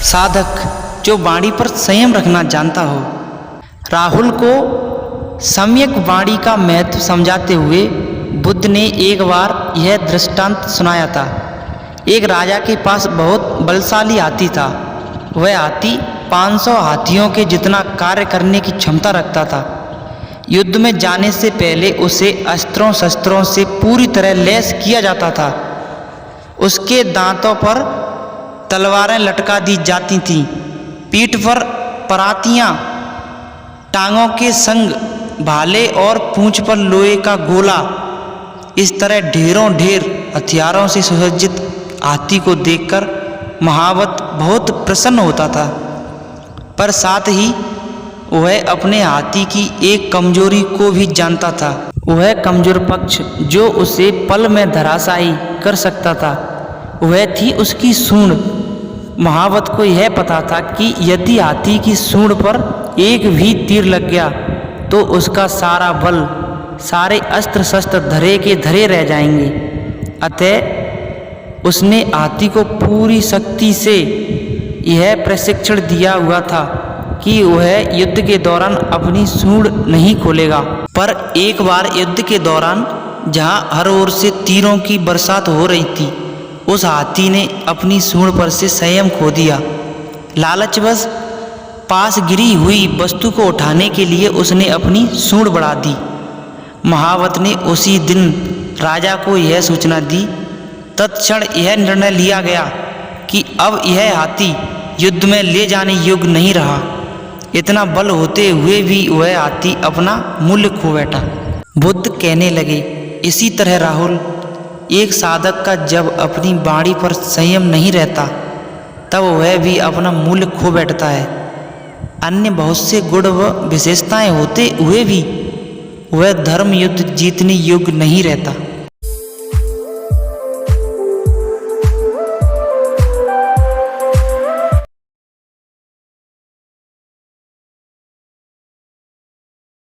साधक जो वाणी पर संयम रखना जानता हो। राहुल को सम्यक वाणी का महत्व समझाते हुए बुद्ध ने एक बार यह दृष्टांत सुनाया था। एक राजा के पास बहुत बलशाली हाथी था। वह हाथी 500 हाथियों के जितना कार्य करने की क्षमता रखता था। युद्ध में जाने से पहले उसे अस्त्रों शस्त्रों से पूरी तरह लैस किया जाता था। उसके दांतों पर तलवारें लटका दी जाती थीं, पीठ पर परातियां, टांगों के संग भाले और पूंछ पर लोहे का गोला। इस तरह ढेरों ढेर हथियारों से सुसज्जित हाथी को देखकर महावत बहुत प्रसन्न होता था, पर साथ ही वह अपने हाथी की एक कमजोरी को भी जानता था। वह कमजोर पक्ष जो उसे पल में धराशायी कर सकता था, वह थी उसकी सूंड। महावत को यह पता था कि यदि हाथी की सूंड पर एक भी तीर लग गया तो उसका सारा बल, सारे अस्त्र शस्त्र धरे के धरे रह जाएंगे। अतः उसने हाथी को पूरी शक्ति से यह प्रशिक्षण दिया हुआ था कि वह युद्ध के दौरान अपनी सूंड नहीं खोलेगा। पर एक बार युद्ध के दौरान जहां हर ओर से तीरों की बरसात हो रही थी, उस हाथी ने अपनी सूंड पर से संयम खो दिया। लालचवश पास गिरी हुई वस्तु को उठाने के लिए उसने अपनी सूंड बढ़ा दी। महावत ने उसी दिन राजा को यह सूचना दी। तत्क्षण यह निर्णय लिया गया कि अब यह हाथी युद्ध में ले जाने योग्य नहीं रहा। इतना बल होते हुए भी वह हाथी अपना मूल्य खो बैठा। बुद्ध कहने लगे, इसी तरह राहुल, एक साधक का जब अपनी वाणी पर संयम नहीं रहता तब वह भी अपना मूल्य खो बैठता है। अन्य बहुत से गुण व विशेषताएं होते हुए भी वह धर्म युद्ध जीतने योग्य नहीं रहता।